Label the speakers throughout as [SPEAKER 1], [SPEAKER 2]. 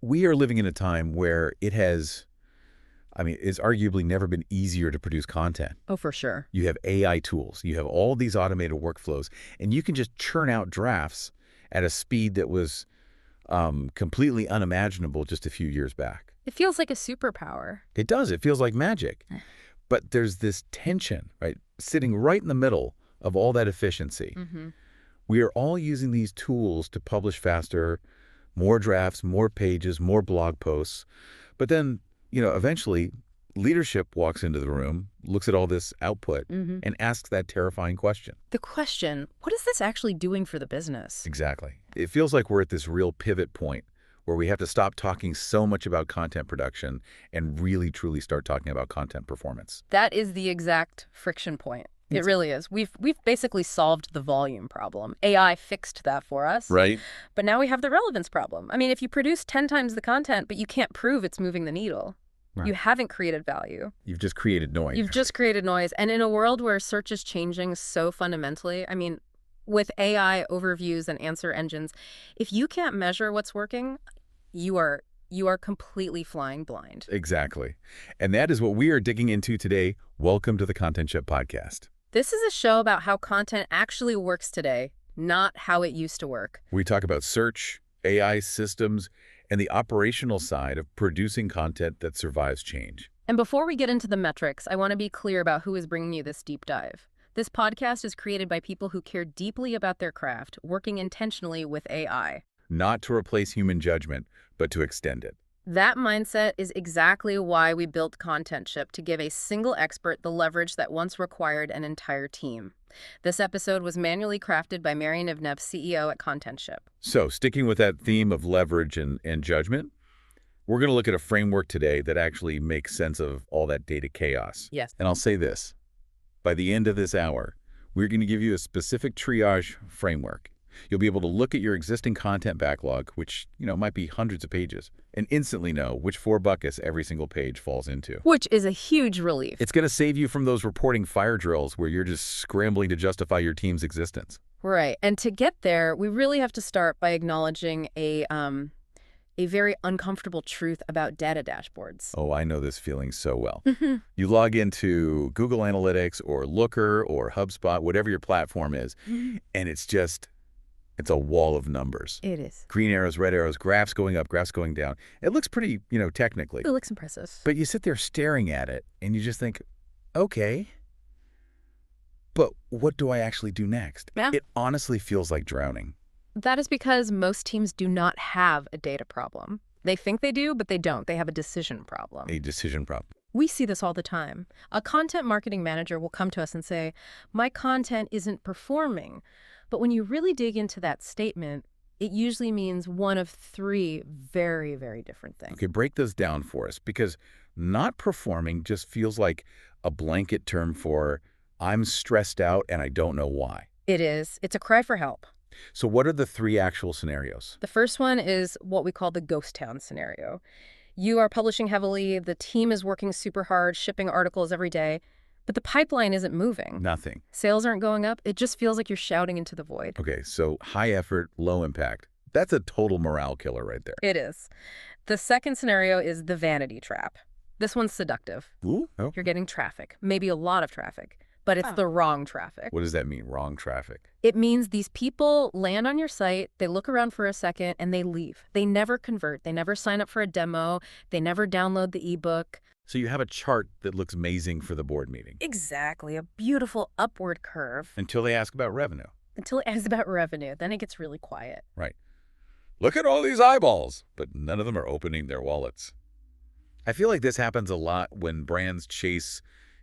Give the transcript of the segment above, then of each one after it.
[SPEAKER 1] we are living in a time where it's arguably never been easier to produce content.
[SPEAKER 2] Oh, for sure.
[SPEAKER 1] You have AI tools, you have all these automated workflows, and you can just churn out drafts at a speed that was completely unimaginable just a few years back.
[SPEAKER 2] It feels like a superpower.
[SPEAKER 1] It does. It feels like magic. But there's this tension, right, sitting right in the middle of all that efficiency. We are all using these tools to publish faster, more drafts, more pages, more blog posts. But then, eventually leadership walks into the room, looks at all this output, and asks that terrifying question.
[SPEAKER 2] The question, what is this actually doing for the business?
[SPEAKER 1] Exactly. It feels like we're at this real pivot point where we have to stop talking so much about content production and really, truly start talking about content performance.
[SPEAKER 2] That is the exact friction point. It really is. We've basically solved the volume problem. AI fixed that for us.
[SPEAKER 1] Right.
[SPEAKER 2] But now we have the relevance problem. I mean, if you produce 10 times the content, but you can't prove it's moving the needle,
[SPEAKER 1] right,
[SPEAKER 2] you haven't created value.
[SPEAKER 1] You've just created noise.
[SPEAKER 2] You've just created noise. And in a world where search is changing so fundamentally, I mean, with AI overviews and answer engines, if you can't measure what's working, you are completely flying blind.
[SPEAKER 1] Exactly. And that is what we are digging into today. Welcome to the Content Ship Podcast.
[SPEAKER 2] This is a show about how content actually works today, not how it used to work.
[SPEAKER 1] We talk about search, AI systems, and the operational side of producing content that survives change.
[SPEAKER 2] And before we get into the metrics, I want to be clear about who is bringing you this deep dive. This podcast is created by people who care deeply about their craft, working intentionally with AI.
[SPEAKER 1] Not to replace human judgment, but to extend it.
[SPEAKER 2] That mindset is exactly why we built Content Ship, to give a single expert the leverage that once required an entire team. This episode was manually crafted by Marian Ivnev, CEO at Content Ship.
[SPEAKER 1] So, sticking with that theme of leverage and judgment, we're going to look at a framework today that actually makes sense of all that data chaos.
[SPEAKER 2] Yes.
[SPEAKER 1] And I'll say this. By the end of this hour, we're going to give you a specific triage framework. You'll be able to look at your existing content backlog, which, might be hundreds of pages, and instantly know which 4 buckets every single page falls into.
[SPEAKER 2] Which is a huge relief.
[SPEAKER 1] It's going to save you from those reporting fire drills where you're just scrambling to justify your team's existence.
[SPEAKER 2] Right. And to get there, we really have to start by acknowledging a very uncomfortable truth about data dashboards.
[SPEAKER 1] Oh, I know this feeling so well. You log into Google Analytics or Looker or HubSpot, whatever your platform is, and it's a wall of numbers.
[SPEAKER 2] It is.
[SPEAKER 1] Green arrows, red arrows, graphs going up, graphs going down. It looks pretty, technically.
[SPEAKER 2] It looks impressive.
[SPEAKER 1] But you sit there staring at it, and you just think, okay, but what do I actually do next?
[SPEAKER 2] Yeah.
[SPEAKER 1] It honestly feels like drowning.
[SPEAKER 2] That is because most teams do not have a data problem. They think they do, but they don't. They have a decision problem.
[SPEAKER 1] A decision problem.
[SPEAKER 2] We see this all the time. A content marketing manager will come to us and say, my content isn't performing. But when you really dig into that statement, it usually means one of 3 very, very different things.
[SPEAKER 1] Okay, break those down for us, because not performing just feels like a blanket term for I'm stressed out and I don't know why.
[SPEAKER 2] It is. It's a cry for help.
[SPEAKER 1] So what are the 3 actual scenarios?
[SPEAKER 2] The first one is what we call the ghost town scenario. You are publishing heavily, the team is working super hard, shipping articles every day, but the pipeline isn't moving.
[SPEAKER 1] Nothing.
[SPEAKER 2] Sales aren't going up. It just feels like you're shouting into the void.
[SPEAKER 1] Okay, so high effort, low impact. That's a total morale killer right there.
[SPEAKER 2] It is. The second scenario is the vanity trap. This one's seductive.
[SPEAKER 1] Ooh. Oh.
[SPEAKER 2] You're getting traffic, maybe a lot of traffic, but it's the wrong traffic.
[SPEAKER 1] What does that mean, wrong traffic?
[SPEAKER 2] It means these people land on your site, they look around for a second, and they leave. They never convert. They never sign up for a demo. They never download the ebook.
[SPEAKER 1] So you have a chart that looks amazing for the board meeting.
[SPEAKER 2] Exactly. A beautiful upward curve.
[SPEAKER 1] Until they ask about revenue.
[SPEAKER 2] Until it asks about revenue. Then it gets really quiet.
[SPEAKER 1] Right. Look at all these eyeballs, but none of them are opening their wallets. I feel like this happens a lot when brands chase,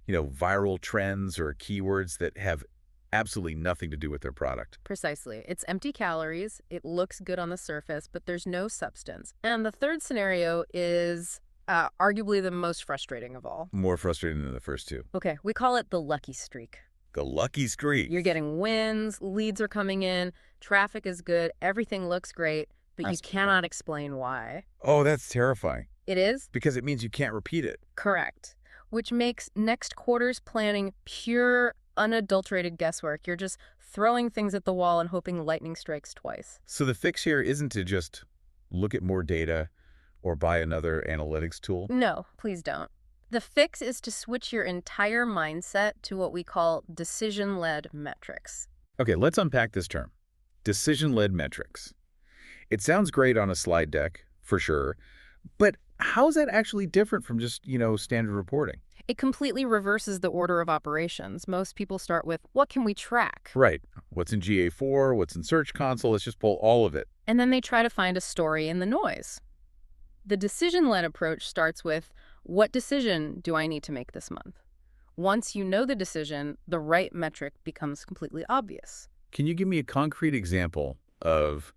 [SPEAKER 1] viral trends or keywords that have absolutely nothing to do with their product.
[SPEAKER 2] Precisely. It's empty calories. It looks good on the surface, but there's no substance. And the third scenario is arguably the most frustrating of all.
[SPEAKER 1] More frustrating than the first 2.
[SPEAKER 2] Okay, we call it the lucky streak.
[SPEAKER 1] The lucky streak.
[SPEAKER 2] You're getting wins, leads are coming in, traffic is good, everything looks great, but you cannot explain why.
[SPEAKER 1] Oh, that's terrifying.
[SPEAKER 2] It is?
[SPEAKER 1] Because it means you can't repeat it.
[SPEAKER 2] Correct. Which makes next quarter's planning pure, unadulterated guesswork. You're just throwing things at the wall and hoping lightning strikes twice.
[SPEAKER 1] So the fix here isn't to just look at more data, or buy another analytics tool?
[SPEAKER 2] No, please don't. The fix is to switch your entire mindset to what we call decision-led metrics.
[SPEAKER 1] Okay, let's unpack this term. Decision-led metrics. It sounds great on a slide deck, for sure, but how is that actually different from just, standard reporting?
[SPEAKER 2] It completely reverses the order of operations. Most people start with, what can we track?
[SPEAKER 1] Right. What's in GA4? What's in Search Console? Let's just pull all of it.
[SPEAKER 2] And then they try to find a story in the noise. The decision-led approach starts with, what decision do I need to make this month? Once you know the decision, the right metric becomes completely obvious.
[SPEAKER 1] Can you give me a concrete example of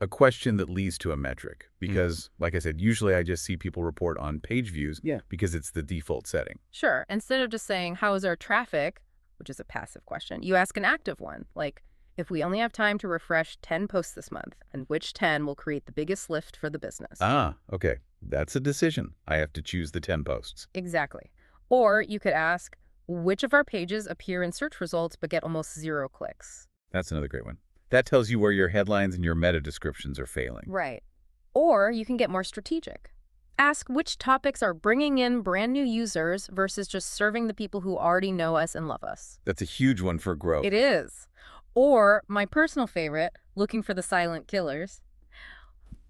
[SPEAKER 1] a question that leads to a metric? Because, like I said, usually I just see people report on page views because it's the default setting.
[SPEAKER 2] Sure, instead of just saying, how is our traffic, which is a passive question, you ask an active one, like, if we only have time to refresh 10 posts this month, and which 10 will create the biggest lift for the business?
[SPEAKER 1] Ah, okay. That's a decision. I have to choose the 10 posts.
[SPEAKER 2] Exactly. Or you could ask, which of our pages appear in search results but get almost 0 clicks?
[SPEAKER 1] That's another great one. That tells you where your headlines and your meta descriptions are failing.
[SPEAKER 2] Right. Or you can get more strategic. Ask which topics are bringing in brand new users versus just serving the people who already know us and love us.
[SPEAKER 1] That's a huge one for growth.
[SPEAKER 2] It is. Or, my personal favorite, looking for the silent killers.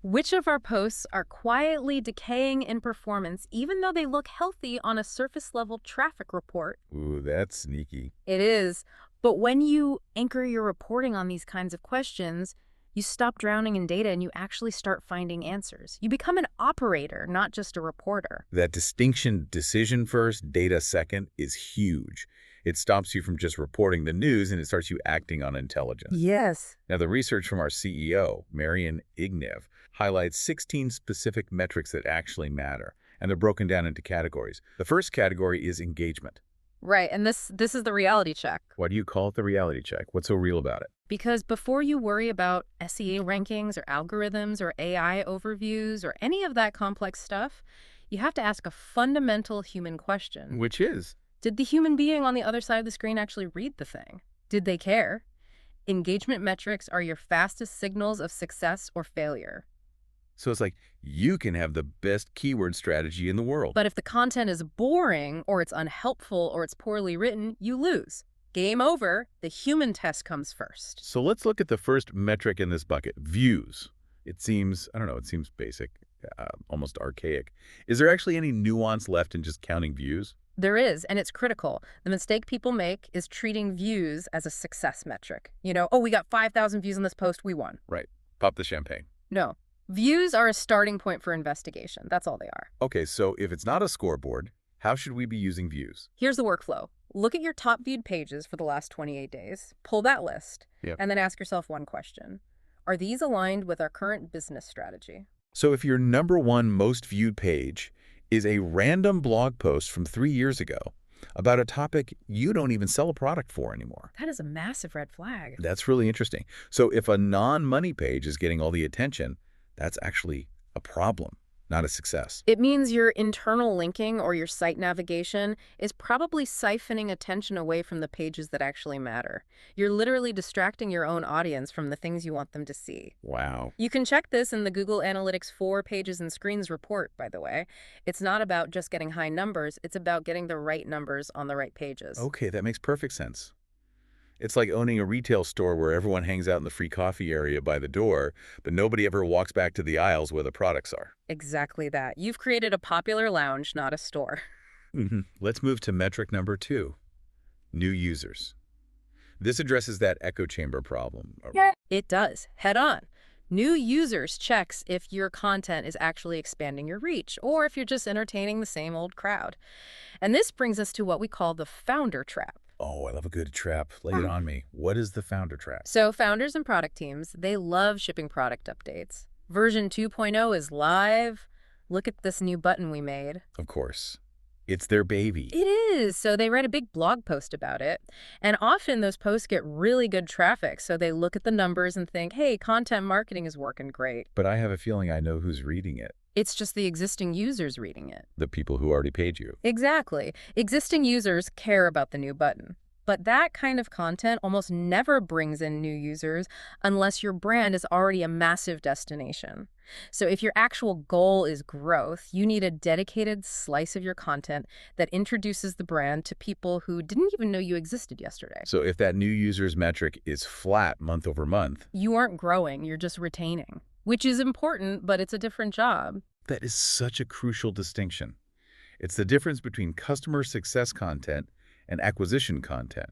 [SPEAKER 2] Which of our posts are quietly decaying in performance even though they look healthy on a surface-level traffic report?
[SPEAKER 1] Ooh, that's sneaky.
[SPEAKER 2] It is. But when you anchor your reporting on these kinds of questions, you stop drowning in data and you actually start finding answers. You become an operator, not just a reporter.
[SPEAKER 1] That distinction, decision first, data second, is huge. It stops you from just reporting the news and it starts you acting on intelligence.
[SPEAKER 2] Yes.
[SPEAKER 1] Now, the research from our CEO, Marian Ignev, highlights 16 specific metrics that actually matter, and they're broken down into categories. The first category is engagement.
[SPEAKER 2] Right, and this is the reality check.
[SPEAKER 1] Why do you call it the reality check? What's so real about it?
[SPEAKER 2] Because before you worry about SEO rankings or algorithms or AI overviews or any of that complex stuff, you have to ask a fundamental human question.
[SPEAKER 1] Which is?
[SPEAKER 2] Did the human being on the other side of the screen actually read the thing? Did they care? Engagement metrics are your fastest signals of success or failure.
[SPEAKER 1] So it's like you can have the best keyword strategy in the world.
[SPEAKER 2] But if the content is boring or it's unhelpful or it's poorly written, you lose. Game over. The human test comes first.
[SPEAKER 1] So let's look at the first metric in this bucket, views. It seems, I don't know, it seems basic, almost archaic. Is there actually any nuance left in just counting views?
[SPEAKER 2] There is, and it's critical. The mistake people make is treating views as a success metric. Oh, we got 5,000 views on this post, we won.
[SPEAKER 1] Right. Pop the champagne.
[SPEAKER 2] No. Views are a starting point for investigation. That's all they are.
[SPEAKER 1] Okay, so if it's not a scoreboard, how should we be using views?
[SPEAKER 2] Here's the workflow. Look at your top viewed pages for the last 28 days. Pull that list.
[SPEAKER 1] Yep.
[SPEAKER 2] And then ask yourself one question. Are these aligned with our current business strategy?
[SPEAKER 1] So if your number one most viewed page is a random blog post from 3 years ago about a topic you don't even sell a product for anymore.
[SPEAKER 2] That is a massive red flag.
[SPEAKER 1] That's really interesting. So if a non-money page is getting all the attention, that's actually a problem, not a success.
[SPEAKER 2] It means your internal linking or your site navigation is probably siphoning attention away from the pages that actually matter. You're literally distracting your own audience from the things you want them to see.
[SPEAKER 1] Wow.
[SPEAKER 2] You can check this in the Google Analytics 4 Pages and Screens report, by the way. It's not about just getting high numbers. It's about getting the right numbers on the right pages.
[SPEAKER 1] Okay, that makes perfect sense. It's like owning a retail store where everyone hangs out in the free coffee area by the door, but nobody ever walks back to the aisles where the products are.
[SPEAKER 2] Exactly that. You've created a popular lounge, not a store.
[SPEAKER 1] Let's move to metric number 2, new users. This addresses that echo chamber problem.
[SPEAKER 2] It does, head on. New users checks if your content is actually expanding your reach or if you're just entertaining the same old crowd. And this brings us to what we call the founder trap.
[SPEAKER 1] Oh, I love a good trap. Lay it on me. What is the founder trap?
[SPEAKER 2] So founders and product teams, they love shipping product updates. Version 2.0 is live. Look at this new button we made.
[SPEAKER 1] Of course. It's their baby.
[SPEAKER 2] It is. So they write a big blog post about it. And often those posts get really good traffic. So they look at the numbers and think, hey, content marketing is working great.
[SPEAKER 1] But I have a feeling I know who's reading it.
[SPEAKER 2] It's just the existing users reading it.
[SPEAKER 1] The people who already paid you.
[SPEAKER 2] Exactly. Existing users care about the new button. But that kind of content almost never brings in new users unless your brand is already a massive destination. So if your actual goal is growth, you need a dedicated slice of your content that introduces the brand to people who didn't even know you existed yesterday.
[SPEAKER 1] So if that new user's metric is flat month over month,
[SPEAKER 2] You aren't growing, you're just retaining, which is important, but it's a different job.
[SPEAKER 1] that is such a crucial distinction. It's the difference between customer success content and acquisition content.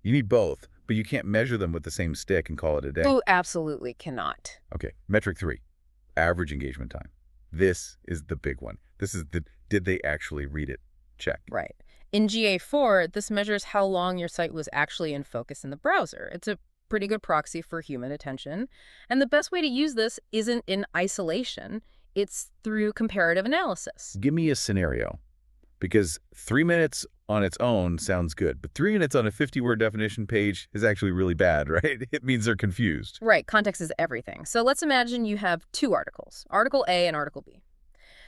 [SPEAKER 1] You need both, but you can't measure them with the same stick and call it a day.
[SPEAKER 2] Oh, absolutely cannot.
[SPEAKER 1] Okay, metric 3, average engagement time. This is the big one. This is the did they actually read it? Check.
[SPEAKER 2] Right. In GA4, this measures how long your site was actually in focus in the browser. It's a pretty good proxy for human attention. And the best way to use this isn't in isolation. It's through comparative analysis.
[SPEAKER 1] Give me a scenario, because 3 minutes on its own sounds good, but 3 minutes on a 50-word definition page is actually really bad, right? It means they're confused.
[SPEAKER 2] Right, context is everything. So let's imagine you have two articles, Article A and Article B.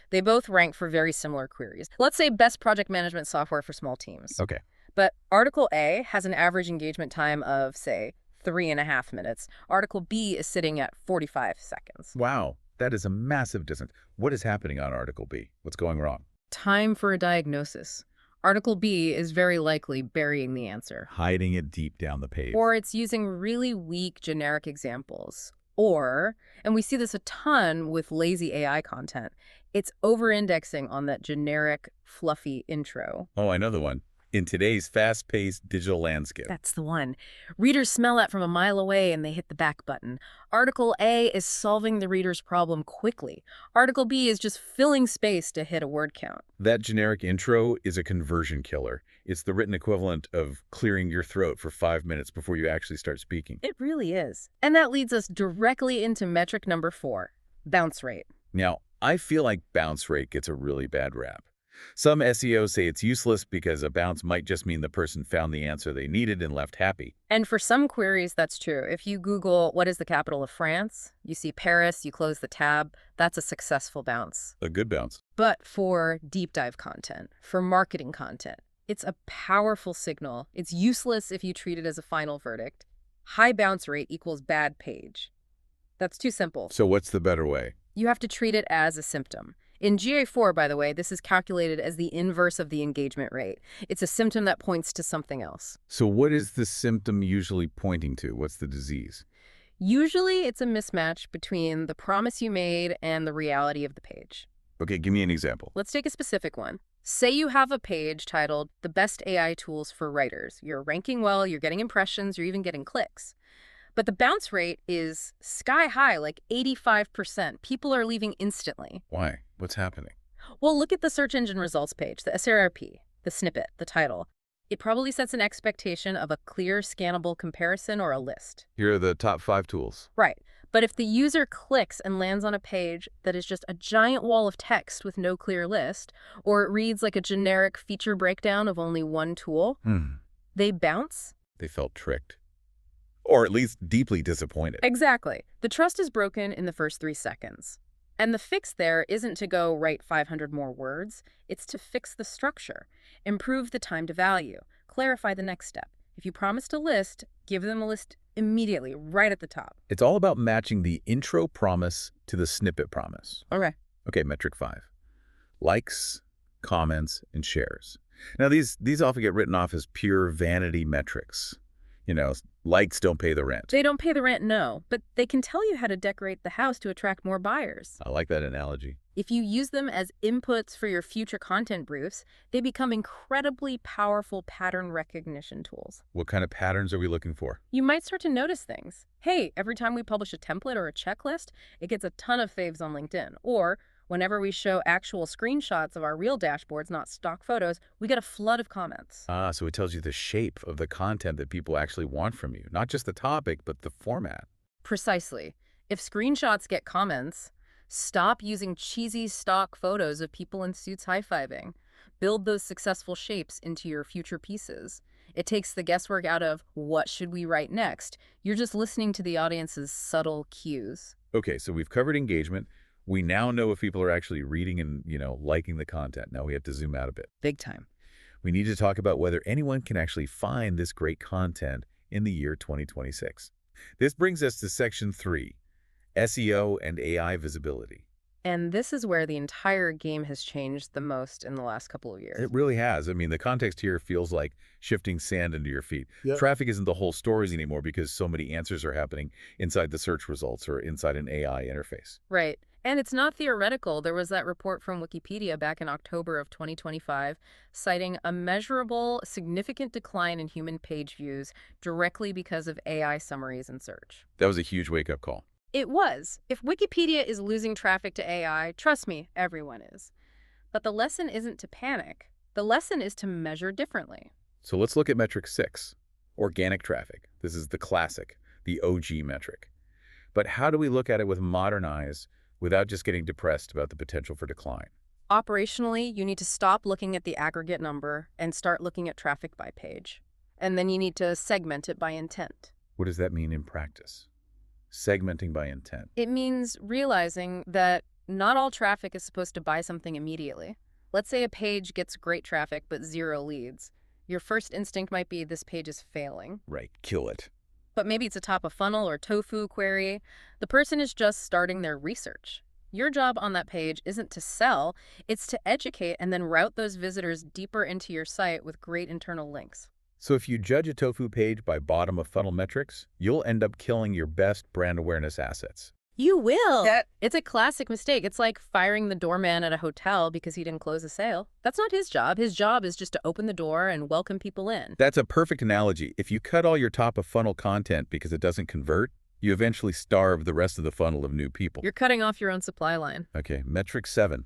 [SPEAKER 2] They both rank for very similar queries. Let's say best project management software for small teams.
[SPEAKER 1] Okay.
[SPEAKER 2] But Article A has an average engagement time of, say, 3.5 minutes. Article B is sitting at 45 seconds.
[SPEAKER 1] Wow, that is a massive distance. What is happening on Article B? What's going wrong?
[SPEAKER 2] Time for a diagnosis. Article B is very likely burying the answer.
[SPEAKER 1] Hiding it deep down the page.
[SPEAKER 2] Or it's using really weak generic examples. Or, and we see this a ton with lazy AI content, it's over-indexing on that generic, fluffy intro.
[SPEAKER 1] Oh, I know the one. In today's fast-paced digital landscape.
[SPEAKER 2] That's the one. Readers smell that from a mile away and they hit the back button. Article A is solving the reader's problem quickly. Article B is just filling space to hit a word count.
[SPEAKER 1] That generic intro is a conversion killer. It's the written equivalent of clearing your throat for 5 minutes before you actually start speaking.
[SPEAKER 2] It really is. And that leads us directly into metric number 4, bounce rate.
[SPEAKER 1] Now, I feel like bounce rate gets a really bad rap. Some SEOs say it's useless because a bounce might just mean the person found the answer they needed and left happy.
[SPEAKER 2] And for some queries, that's true. If you Google, what is the capital of France? You see Paris, you close the tab. That's a successful bounce.
[SPEAKER 1] A good bounce.
[SPEAKER 2] But for deep dive content, for marketing content, it's a powerful signal. It's useless if you treat it as a final verdict. High bounce rate equals bad page. That's too simple.
[SPEAKER 1] So what's the better way?
[SPEAKER 2] You have to treat it as a symptom. In GA4, by the way, this is calculated as the inverse of the engagement rate. It's a symptom that points to something else.
[SPEAKER 1] So what is the symptom usually pointing to? What's the disease?
[SPEAKER 2] Usually, it's a mismatch between the promise you made and the reality of the page.
[SPEAKER 1] Okay, give me an example.
[SPEAKER 2] Let's take a specific one. Say you have a page titled The Best AI Tools for Writers. You're ranking well, you're getting impressions, you're even getting clicks. But the bounce rate is sky high, like 85%. People are leaving instantly.
[SPEAKER 1] Why? What's happening?
[SPEAKER 2] Well, look at the search engine results page, the SRP, the snippet, the title. It probably sets an expectation of a clear, scannable comparison or a list.
[SPEAKER 1] Here are the top 5 tools.
[SPEAKER 2] Right. But if the user clicks and lands on a page that is just a giant wall of text with no clear list, or it reads like a generic feature breakdown of only one tool, they bounce.
[SPEAKER 1] They felt tricked. Or at least deeply disappointed.
[SPEAKER 2] Exactly. The trust is broken in the first 3 seconds. And the fix there isn't to go write 500 more words. It's to fix the structure, improve the time to value, clarify the next step. If you promised a list, give them a list immediately, right at the top.
[SPEAKER 1] It's all about matching the intro promise to the snippet promise.
[SPEAKER 2] Okay.
[SPEAKER 1] Okay, metric 5. Likes, comments, and shares. Now, these often get written off as pure vanity metrics. You know, likes don't pay the rent.
[SPEAKER 2] They don't pay the rent, no, but they can tell you how to decorate the house to attract more buyers.
[SPEAKER 1] I like that analogy.
[SPEAKER 2] If you use them as inputs for your future content briefs, they become incredibly powerful pattern recognition tools.
[SPEAKER 1] What kind of patterns are we looking for?
[SPEAKER 2] You might start to notice things. Hey, every time we publish a template or a checklist, it gets a ton of faves on LinkedIn. Or whenever we show actual screenshots of our real dashboards, not stock photos, we get a flood of comments.
[SPEAKER 1] Ah, so it tells you the shape of the content that people actually want from you. Not just the topic, but the format.
[SPEAKER 2] Precisely. If screenshots get comments, stop using cheesy stock photos of people in suits high-fiving. Build those successful shapes into your future pieces. It takes the guesswork out of what should we write next. You're just listening to the audience's subtle cues.
[SPEAKER 1] Okay, so we've covered engagement. We now know if people are actually reading and, liking the content. Now we have to zoom out a bit.
[SPEAKER 2] Big time.
[SPEAKER 1] We need to talk about whether anyone can actually find this great content in the year 2026. This brings us to Section 3, SEO and AI visibility.
[SPEAKER 2] And this is where the entire game has changed the most in the last couple of
[SPEAKER 1] It
[SPEAKER 2] years.
[SPEAKER 1] really has. I mean, the context here feels like shifting sand under your feet.
[SPEAKER 3] Yeah.
[SPEAKER 1] Traffic isn't the whole stories anymore because so many answers are happening inside the search results or inside an AI interface.
[SPEAKER 2] Right. And it's not theoretical. There was that report from Wikipedia back in October of 2025 citing a measurable, significant decline in human page views directly because of AI summaries in search.
[SPEAKER 1] That was a huge wake-up call.
[SPEAKER 2] It was. If Wikipedia is losing traffic to AI, trust me, everyone is. But the lesson isn't to panic. The lesson is to measure differently.
[SPEAKER 1] So let's look at metric 6, organic traffic. This is the classic, the OG metric. But how do we look at it with modern eyes without just getting depressed about the potential for decline?
[SPEAKER 2] Operationally, you need to stop looking at the aggregate number and start looking at traffic by page. And then you need to segment it by intent.
[SPEAKER 1] What does that mean in practice? Segmenting by intent.
[SPEAKER 2] It means realizing that not all traffic is supposed to buy something immediately. Let's say a page gets great traffic but 0 leads. Your first instinct might be this page is failing.
[SPEAKER 1] Right, kill it.
[SPEAKER 2] But maybe it's a top of funnel or tofu query. The person is just starting their research. Your job on that page isn't to sell, it's to educate and then route those visitors deeper into your site with great internal links.
[SPEAKER 1] So if you judge a tofu page by bottom of funnel metrics, you'll end up killing your best brand awareness assets.
[SPEAKER 2] You will. It's a classic mistake. It's like firing the doorman at a hotel because he didn't close a sale. That's not his job. His job is just to open the door and welcome people in.
[SPEAKER 1] That's a perfect analogy. If you cut all your top of funnel content because it doesn't convert, you eventually starve the rest of the funnel of new people.
[SPEAKER 2] You're cutting off your own supply line.
[SPEAKER 1] Okay, metric 7,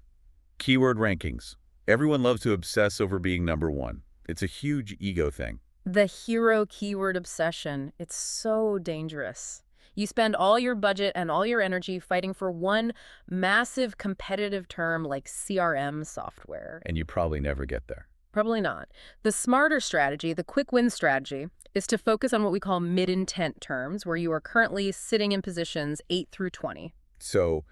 [SPEAKER 1] keyword rankings. Everyone loves to obsess over being number 1. It's a huge ego thing.
[SPEAKER 2] The hero keyword obsession. It's so dangerous. You spend all your budget and all your energy fighting for one massive competitive term like CRM software.
[SPEAKER 1] And you probably never get there.
[SPEAKER 2] Probably not. The smarter strategy, the quick win strategy, is to focus on what we call mid-intent terms, where you are currently sitting in positions 8 through 20.
[SPEAKER 1] So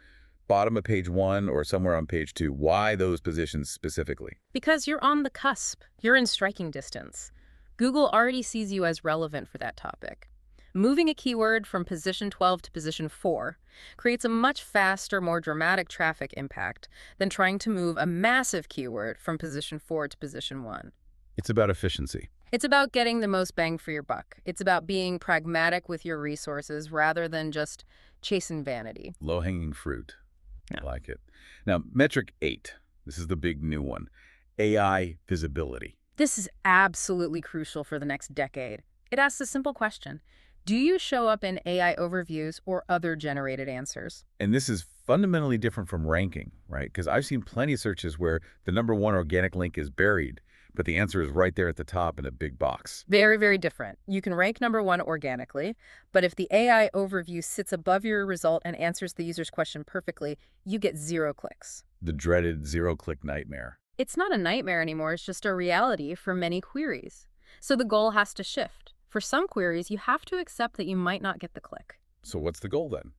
[SPEAKER 1] bottom of page 1 or somewhere on page 2, why those positions specifically?
[SPEAKER 2] Because you're on the cusp. You're in striking distance. Google already sees you as relevant for that topic. Moving a keyword from position 12 to position 4 creates a much faster, more dramatic traffic impact than trying to move a massive keyword from position 4 to position 1.
[SPEAKER 1] It's about efficiency.
[SPEAKER 2] It's about getting the most bang for your buck. It's about being pragmatic with your resources rather than just chasing vanity.
[SPEAKER 1] Low-hanging fruit.
[SPEAKER 2] Yeah.
[SPEAKER 1] I like it. Now, metric 8. This is the big new one. AI visibility.
[SPEAKER 2] This is absolutely crucial for the next decade. It asks a simple question. Do you show up in AI overviews or other generated answers?
[SPEAKER 1] And this is fundamentally different from ranking, right? Because I've seen plenty of searches where the number 1 organic link is buried, but the answer is right there at the top in a big box.
[SPEAKER 2] Very, very different. You can rank number 1 organically, but if the AI overview sits above your result and answers the user's question perfectly, you get 0 clicks.
[SPEAKER 1] The dreaded 0-click nightmare.
[SPEAKER 2] It's not a nightmare anymore, it's just a reality for many queries. So the goal has to shift. For some queries, you have to accept that you might not get the click.
[SPEAKER 1] So what's the goal then?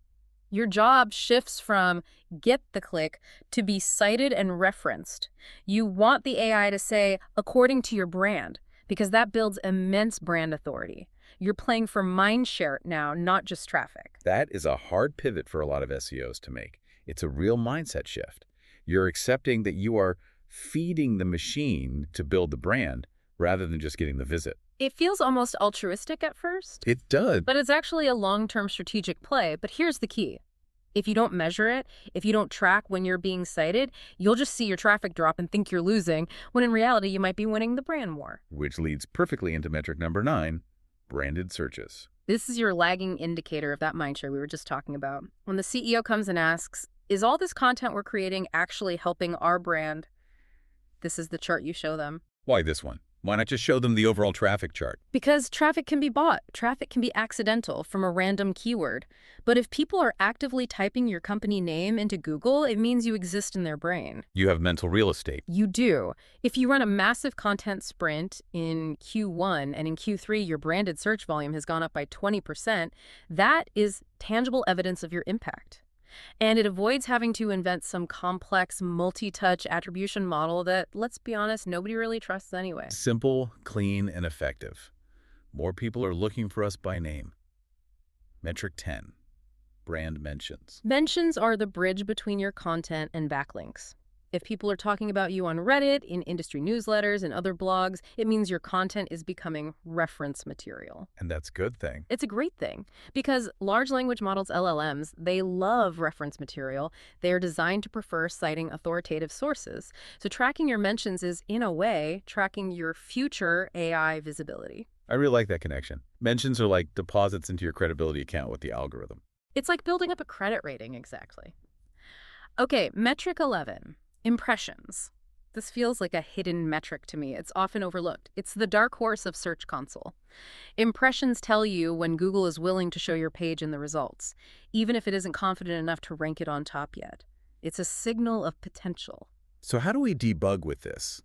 [SPEAKER 2] Your job shifts from get the click to be cited and referenced. You want the AI to say, according to your brand, because that builds immense brand authority. You're playing for mind share now, not just traffic.
[SPEAKER 1] That is a hard pivot for a lot of SEOs to make. It's a real mindset shift. You're accepting that you are feeding the machine to build the brand rather than just getting the visit.
[SPEAKER 2] It feels almost altruistic at first,
[SPEAKER 1] It does.
[SPEAKER 2] but it's actually a long-term strategic play. But here's the key. If you don't measure it, if you don't track when you're being cited, you'll just see your traffic drop and think you're losing, when in reality you might be winning the brand war.
[SPEAKER 1] Which leads perfectly into metric number 9, branded searches.
[SPEAKER 2] This is your lagging indicator of that mindshare we were just talking about. When the CEO comes and asks, is all this content we're creating actually helping our brand? This is the chart you show them.
[SPEAKER 1] Why this one? Why not just show them the overall traffic chart?
[SPEAKER 2] Because traffic can be bought. Traffic can be accidental from a random keyword. But if people are actively typing your company name into Google, it means you exist in their brain.
[SPEAKER 1] You have mental real estate.
[SPEAKER 2] You do. If you run a massive content sprint in Q1 and in Q3 your branded search volume has gone up by 20%, that is tangible evidence of your impact. And it avoids having to invent some complex multi-touch attribution model that, let's be honest, nobody really trusts anyway.
[SPEAKER 1] Simple, clean, and effective. More people are looking for us by name. Metric 10. Brand mentions.
[SPEAKER 2] Mentions are the bridge between your content and backlinks. If people are talking about you on Reddit, in industry newsletters, and other blogs, it means your content is becoming reference material.
[SPEAKER 1] And that's a good thing.
[SPEAKER 2] It's a great thing because large language models, LLMs, they love reference material. They are designed to prefer citing authoritative sources. So tracking your mentions is, in a way, tracking your future AI visibility.
[SPEAKER 1] I really like that connection. Mentions are like deposits into your credibility account with the algorithm.
[SPEAKER 2] It's like building up a credit rating, exactly. Okay, metric 11, impressions. This feels like a hidden metric to me. It's often overlooked. It's the dark horse of Search Console. Impressions tell you when Google is willing to show your page in the results, even if it isn't confident enough to rank it on top yet. It's a signal of potential.
[SPEAKER 1] So how do we debug with this?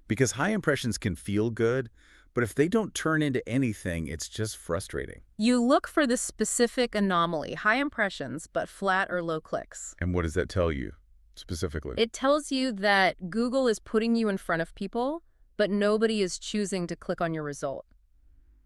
[SPEAKER 1] Because high impressions can feel good, but if they don't turn into anything, it's just frustrating.
[SPEAKER 2] You look for this specific anomaly, high impressions, but flat or low clicks.
[SPEAKER 1] And what does that tell you specifically?
[SPEAKER 2] It tells you that Google is putting you in front of people, but nobody is choosing to click on your result.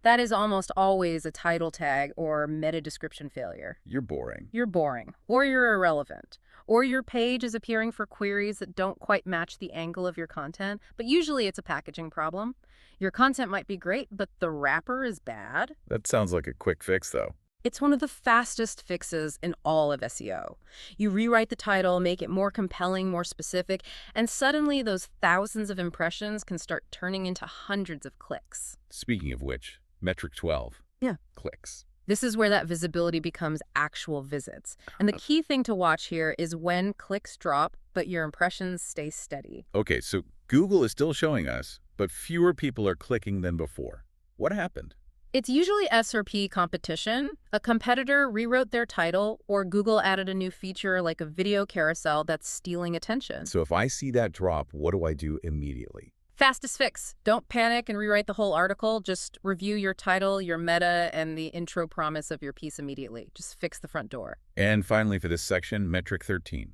[SPEAKER 2] That is almost always a title tag or meta description failure.
[SPEAKER 1] You're boring.
[SPEAKER 2] You're boring, or you're irrelevant, or your page is appearing for queries that don't quite match the angle of your content, but usually it's a packaging problem. Your content might be great, but the wrapper is bad.
[SPEAKER 1] That sounds like a quick fix, though.
[SPEAKER 2] It's one of the fastest fixes in all of SEO. You rewrite the title, make it more compelling, more specific, and suddenly those thousands of impressions can start turning into hundreds of clicks.
[SPEAKER 1] Speaking of which, metric 12.
[SPEAKER 2] Yeah.
[SPEAKER 1] Clicks.
[SPEAKER 2] This is where that visibility becomes actual visits. And the key thing to watch here is when clicks drop, but your impressions stay steady.
[SPEAKER 1] Okay, so Google is still showing us, but fewer people are clicking than before. What happened?
[SPEAKER 2] It's usually SRP competition. A competitor rewrote their title, or Google added a new feature like a video carousel that's stealing attention.
[SPEAKER 1] So if I see that drop, what do I do immediately?
[SPEAKER 2] Fastest fix. Don't panic and rewrite the whole article. Just review your title, your meta, and the intro promise of your piece immediately. Just fix the front door.
[SPEAKER 1] And finally, for this section, metric 13.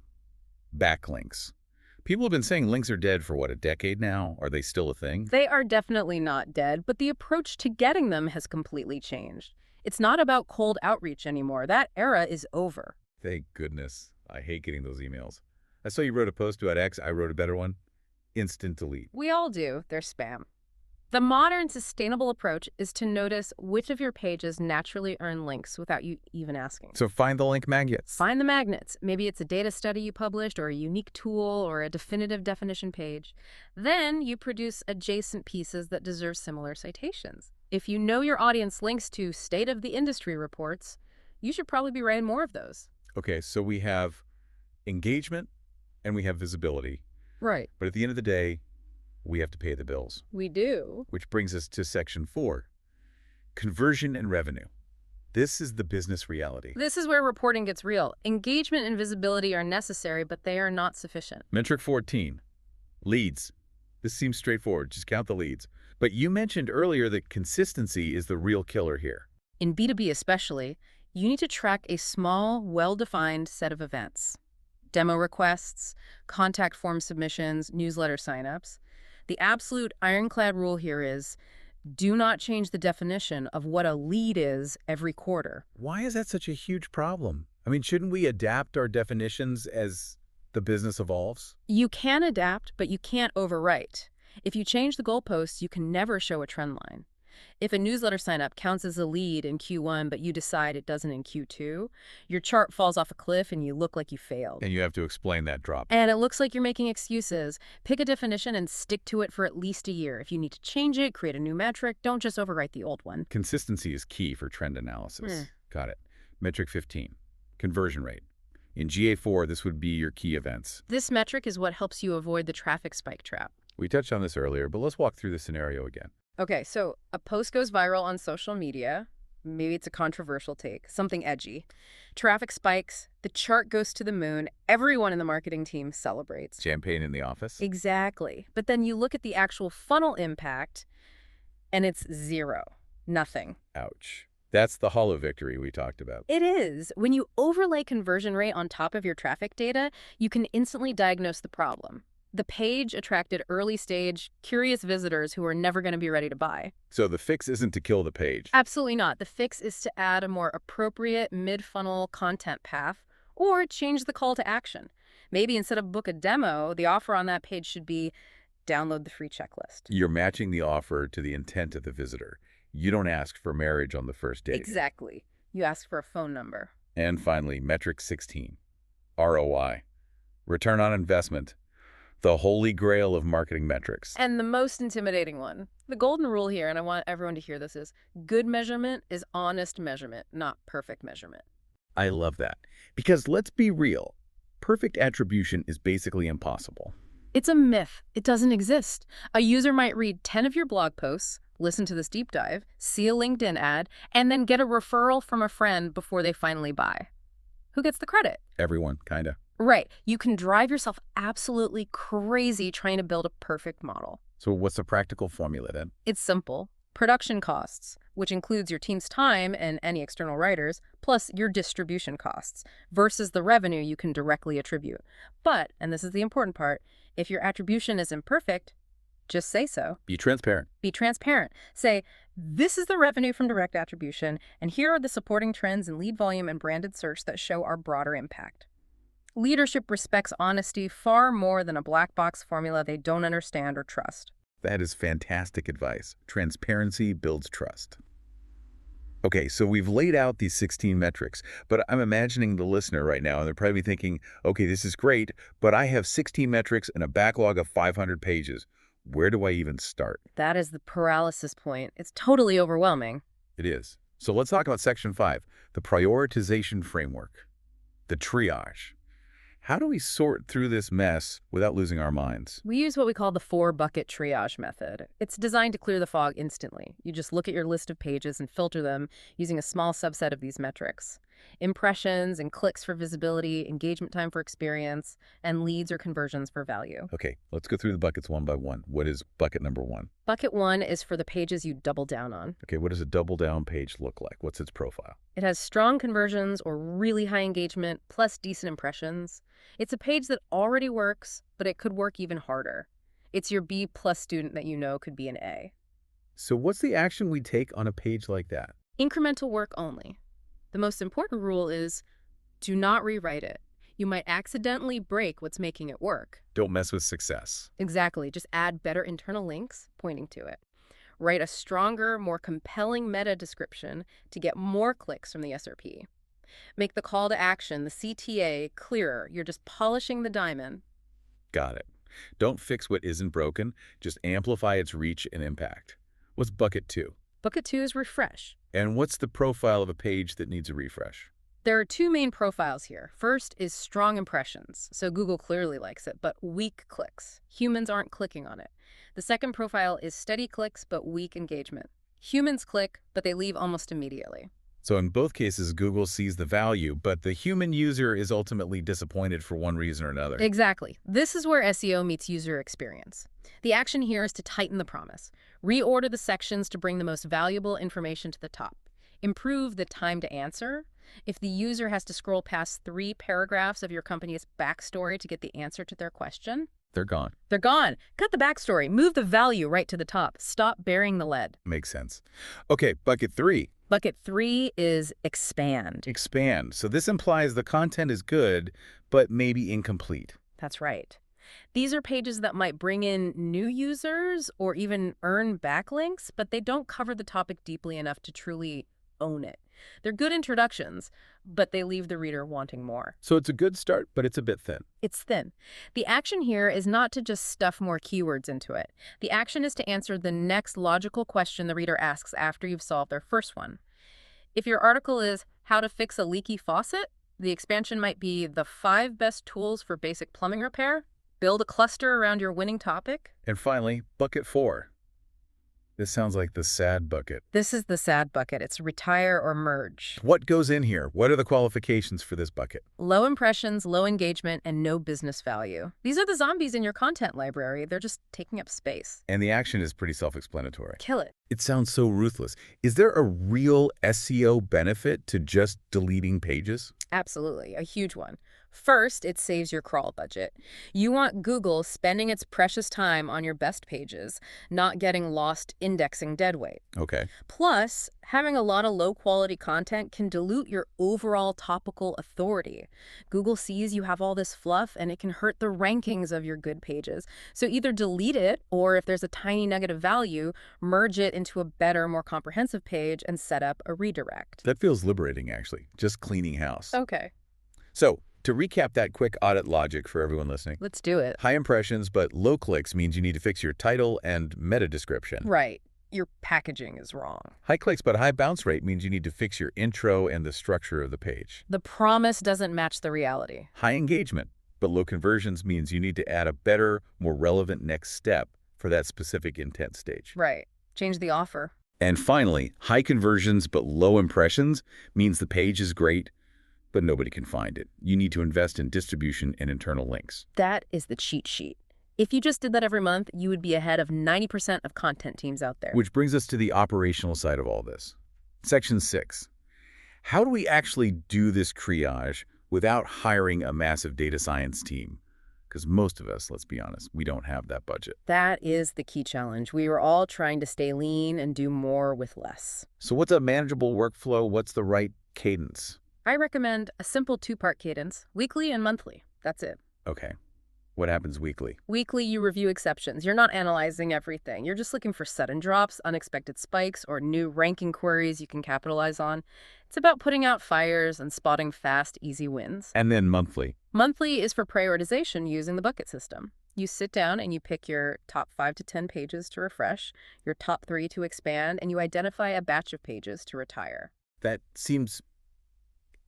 [SPEAKER 1] Backlinks. People have been saying links are dead for, what, a decade now? Are they still a thing?
[SPEAKER 2] They are definitely not dead, but the approach to getting them has completely changed. It's not about cold outreach anymore. That era is over.
[SPEAKER 1] Thank goodness. I hate getting those emails. I saw you wrote a post about X. I wrote a better one. Instant delete.
[SPEAKER 2] We all do. They're spam. The modern sustainable approach is to notice which of your pages naturally earn links without you even asking.
[SPEAKER 1] So find the link magnets.
[SPEAKER 2] Find the magnets. Maybe it's a data study you published or a unique tool or a definitive definition page. Then you produce adjacent pieces that deserve similar citations. If you know your audience links to state of the industry reports, you should probably be writing more of those.
[SPEAKER 1] Okay, so we have engagement and we have visibility.
[SPEAKER 2] Right.
[SPEAKER 1] But at the end of the day, we have to pay the bills.
[SPEAKER 2] We do.
[SPEAKER 1] Which brings us to section 4, conversion and revenue. This is the business reality.
[SPEAKER 2] This is where reporting gets real. Engagement and visibility are necessary, but they are not sufficient.
[SPEAKER 1] Metric 14, leads. This seems straightforward. Just count the leads. But you mentioned earlier that consistency is the real killer here.
[SPEAKER 2] In B2B especially, you need to track a small, well-defined set of events. Demo requests, contact form submissions, newsletter signups. The absolute ironclad rule here is do not change the definition of what a lead is every quarter.
[SPEAKER 1] Why is that such a huge problem? I mean, shouldn't we adapt our definitions as the business evolves?
[SPEAKER 2] You can adapt, but you can't overwrite. If you change the goalposts, you can never show a trend line. If a newsletter signup counts as a lead in Q1, but you decide it doesn't in Q2, your chart falls off a cliff and you look like you failed.
[SPEAKER 1] And you have to explain that drop.
[SPEAKER 2] And it looks like you're making excuses. Pick a definition and stick to it for at least a year. If you need to change it, create a new metric. Don't just overwrite the old one.
[SPEAKER 1] Consistency is key for trend analysis.
[SPEAKER 2] Hmm.
[SPEAKER 1] Got it. Metric 15, conversion rate. In GA4, this would be your key events.
[SPEAKER 2] This metric is what helps you avoid the traffic spike trap.
[SPEAKER 1] We touched on this earlier, but let's walk through the scenario again.
[SPEAKER 2] Okay, so a post goes viral on social media. Maybe it's a controversial take, something edgy. Traffic spikes, the chart goes to the moon, everyone in the marketing team celebrates.
[SPEAKER 1] Champagne in the office?
[SPEAKER 2] Exactly. But then you look at the actual funnel impact, and it's zero. Nothing.
[SPEAKER 1] Ouch. That's the hollow victory we talked about.
[SPEAKER 2] It is. When you overlay conversion rate on top of your traffic data, you can instantly diagnose the problem. The page attracted early-stage, curious visitors who are never going to be ready to buy.
[SPEAKER 1] So the fix isn't to kill the page.
[SPEAKER 2] Absolutely not. The fix is to add a more appropriate mid-funnel content path or change the call to action. Maybe instead of book a demo, the offer on that page should be download the free checklist.
[SPEAKER 1] You're matching the offer to the intent of the visitor. You don't ask for marriage on the first date.
[SPEAKER 2] Exactly. You ask for a phone number.
[SPEAKER 1] And finally, metric 16, ROI, return on investment, the holy grail of marketing metrics.
[SPEAKER 2] And the most intimidating one. The golden rule here, and I want everyone to hear this, is good measurement is honest measurement, not perfect measurement.
[SPEAKER 1] I love that. Because let's be real, perfect attribution is basically impossible.
[SPEAKER 2] It's a myth. It doesn't exist. A user might read 10 of your blog posts, listen to this deep dive, see a LinkedIn ad, and then get a referral from a friend before they finally buy. Who gets the credit?
[SPEAKER 1] Everyone, kinda.
[SPEAKER 2] Right. You can drive yourself absolutely crazy trying to build a perfect model.
[SPEAKER 1] So what's the practical formula then?
[SPEAKER 2] It's simple. Production costs, which includes your team's time and any external writers, plus your distribution costs, versus the revenue you can directly attribute. But, and this is the important part, if your attribution is imperfect, just say so.
[SPEAKER 1] Be transparent.
[SPEAKER 2] Be transparent. Say, this is the revenue from direct attribution, and here are the supporting trends in lead volume and branded search that show our broader impact. Leadership respects honesty far more than a black box formula they don't understand or trust.
[SPEAKER 1] That is fantastic advice. Transparency builds trust. Okay, so we've laid out these 16 metrics, but I'm imagining the listener right now, and they're probably thinking, okay, this is great, but I have 16 metrics and a backlog of 500 pages. Where do I even start?
[SPEAKER 2] That is the paralysis point. It's totally overwhelming.
[SPEAKER 1] It is. So let's talk about Section 5, the prioritization framework, the triage. How do we sort through this mess without losing our minds?
[SPEAKER 2] We use what we call the 4-bucket triage method. It's designed to clear the fog instantly. You just look at your list of pages and filter them using a small subset of these metrics. Impressions and clicks for visibility, engagement time for experience, and leads or conversions for value.
[SPEAKER 1] Okay, let's go through the buckets one by one. What is bucket number 1?
[SPEAKER 2] Bucket 1 is for the pages you double down on.
[SPEAKER 1] Okay, what does a double down page look like? What's its profile?
[SPEAKER 2] It has strong conversions or really high engagement, plus decent impressions. It's a page that already works, but it could work even harder. It's your B+ student that you know could be an A.
[SPEAKER 1] So what's the action we take on a page like that?
[SPEAKER 2] Incremental work only. The most important rule is do not rewrite it. You might accidentally break what's making it work.
[SPEAKER 1] Don't mess with success.
[SPEAKER 2] Exactly. Just add better internal links pointing to it. Write a stronger, more compelling meta description to get more clicks from the SRP. Make the call to action, the CTA, clearer. You're just polishing the diamond.
[SPEAKER 1] Got it. Don't fix what isn't broken. Just amplify its reach and impact. What's bucket 2?
[SPEAKER 2] Bucket 2 is refresh.
[SPEAKER 1] And what's the profile of a page that needs a refresh?
[SPEAKER 2] There are 2 main profiles here. First is strong impressions, so Google clearly likes it, but weak clicks. Humans aren't clicking on it. The second profile is steady clicks, but weak engagement. Humans click, but they leave almost immediately.
[SPEAKER 1] So in both cases, Google sees the value, but the human user is ultimately disappointed for one reason or another.
[SPEAKER 2] Exactly. This is where SEO meets user experience. The action here is to tighten the promise. Reorder the sections to bring the most valuable information to the top. Improve the time to answer. If the user has to scroll past 3 paragraphs of your company's backstory to get the answer to their question,
[SPEAKER 1] They're gone.
[SPEAKER 2] they're gone. Cut the backstory. Move the value right to the top. Stop burying the lead.
[SPEAKER 1] Makes sense. Okay, bucket 3.
[SPEAKER 2] Bucket 3 is expand.
[SPEAKER 1] Expand. So this implies the content is good, but maybe incomplete.
[SPEAKER 2] That's right. These are pages that might bring in new users or even earn backlinks, but they don't cover the topic deeply enough to truly own it. They're good introductions, but they leave the reader wanting more.
[SPEAKER 1] So it's a good start, but it's a bit thin.
[SPEAKER 2] It's thin. The action here is not to just stuff more keywords into it. The action is to answer the next logical question the reader asks after you've solved their first one. If your article is how to fix a leaky faucet, the expansion might be the 5 best tools for basic plumbing repair. Build a cluster around your winning topic.
[SPEAKER 1] And finally, bucket 4. This sounds like the sad bucket.
[SPEAKER 2] This is the sad bucket. It's retire or merge.
[SPEAKER 1] What goes in here? What are the qualifications for this bucket?
[SPEAKER 2] Low impressions, low engagement, and no business value. These are the zombies in your content library. They're just taking up space.
[SPEAKER 1] And the action is pretty self-explanatory.
[SPEAKER 2] Kill it.
[SPEAKER 1] It sounds so ruthless. Is there a real SEO benefit to just deleting pages?
[SPEAKER 2] Absolutely, a huge one. First, it saves your crawl budget. You want Google spending its precious time on your best pages, not getting lost indexing deadweight.
[SPEAKER 1] Okay.
[SPEAKER 2] Plus, having a lot of low-quality content can dilute your overall topical authority. Google sees you have all this fluff, and it can hurt the rankings of your good pages. So either delete it, or if there's a tiny negative value, merge it into a better, more comprehensive page and set up a redirect.
[SPEAKER 1] That feels liberating, actually. Just cleaning house.
[SPEAKER 2] Okay,
[SPEAKER 1] So, to recap that quick audit logic for everyone listening,
[SPEAKER 2] let's do it.
[SPEAKER 1] high impressions but low clicks means you need to fix your title and meta description.
[SPEAKER 2] Right. Your packaging is wrong.
[SPEAKER 1] High clicks but high bounce rate means you need to fix your intro and the structure of the page.
[SPEAKER 2] The promise doesn't match the reality.
[SPEAKER 1] High engagement but low conversions means you need to add a better, more relevant next step for that specific intent stage.
[SPEAKER 2] Right. Change the offer.
[SPEAKER 1] And finally, high conversions but low impressions means the page is great, but nobody can find it. You need to invest in distribution and internal links.
[SPEAKER 2] That is the cheat sheet. If you just did that every month, you would be ahead of 90% of content teams out there.
[SPEAKER 1] Which brings us to the operational side of all this. Section 6. How do we actually do this triage without hiring a massive data science team? Because most of us, let's be honest, we don't have that budget.
[SPEAKER 2] That is the key challenge. We are all trying to stay lean and do more with less.
[SPEAKER 1] So what's a manageable workflow? What's the right cadence?
[SPEAKER 2] I recommend a simple 2-part cadence, weekly and monthly. That's it.
[SPEAKER 1] Okay. What happens weekly?
[SPEAKER 2] Weekly, you review exceptions. You're not analyzing everything. You're just looking for sudden drops, unexpected spikes, or new ranking queries you can capitalize on. It's about putting out fires and spotting fast, easy wins.
[SPEAKER 1] And then monthly.
[SPEAKER 2] Monthly is for prioritization using the bucket system. You sit down and you pick your top 5 to 10 pages to refresh, your top 3 to expand, and you identify a batch of pages to retire.
[SPEAKER 1] That seems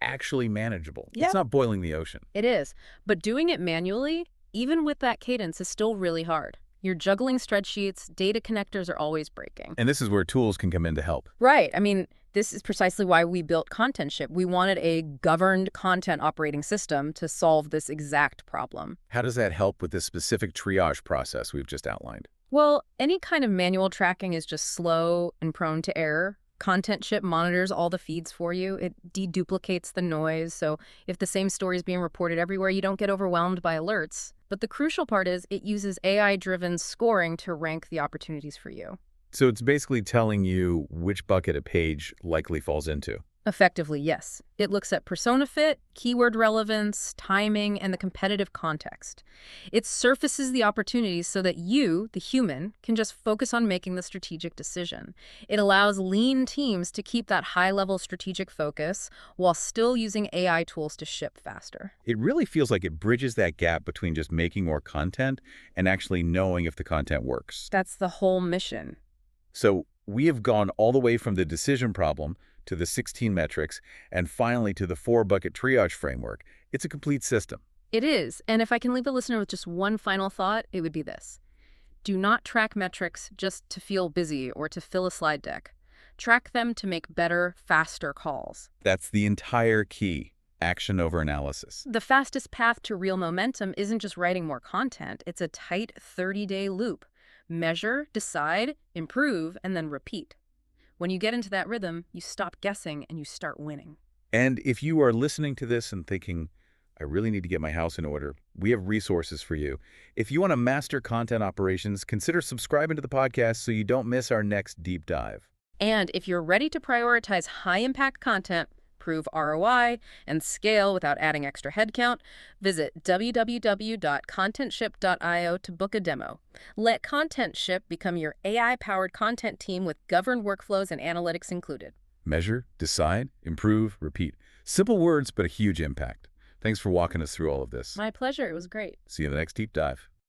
[SPEAKER 1] actually manageable.
[SPEAKER 2] Yeah.
[SPEAKER 1] It's not boiling the ocean.
[SPEAKER 2] It is, but doing it manually, even with that cadence, is still really hard. You're juggling spreadsheets, data connectors are always breaking.
[SPEAKER 1] And this is where tools can come in to help.
[SPEAKER 2] Right. I mean, this is precisely why we built ContentShip. We wanted a governed content operating system to solve this exact problem.
[SPEAKER 1] How does that help with this specific triage process we've just outlined?
[SPEAKER 2] Well, any kind of manual tracking is just slow and prone to error. ContentShip monitors all the feeds for you. It deduplicates the noise, so if the same story is being reported everywhere, you don't get overwhelmed by alerts. But the crucial part is it uses AI-driven scoring to rank the opportunities for you.
[SPEAKER 1] So it's basically telling you which bucket a page likely falls into.
[SPEAKER 2] Effectively, yes. It looks at persona fit, keyword relevance, timing, and the competitive context. It surfaces the opportunities so that you, the human, can just focus on making the strategic decision. It allows lean teams to keep that high-level strategic focus while still using AI tools to ship faster.
[SPEAKER 1] It really feels like it bridges that gap between just making more content and actually knowing if the content works.
[SPEAKER 2] That's the whole mission.
[SPEAKER 1] So we have gone all the way from the decision problem to the 16 metrics, and finally to the 4-bucket triage framework. It's a complete system.
[SPEAKER 2] It is, and if I can leave the listener with just one final thought, it would be this. Do not track metrics just to feel busy or to fill a slide deck. Track them to make better, faster calls.
[SPEAKER 1] That's the entire key. Action over analysis.
[SPEAKER 2] The fastest path to real momentum isn't just writing more content. It's a tight 30-day loop. Measure, decide, improve, and then repeat. When you get into that rhythm, you stop guessing and you start winning.
[SPEAKER 1] And if you are listening to this and thinking, I really need to get my house in order, we have resources for you. If you want to master content operations, consider subscribing to the podcast so you don't miss our next deep dive.
[SPEAKER 2] And if you're ready to prioritize high-impact content, prove ROI, and scale without adding extra headcount, visit www.contentship.io to book a demo. Let ContentShip become your AI-powered content team with governed workflows and analytics included.
[SPEAKER 1] Measure, decide, improve, repeat. Simple words, but a huge impact. Thanks for walking us through all of this.
[SPEAKER 2] My pleasure. It was great.
[SPEAKER 1] See you in the next deep dive.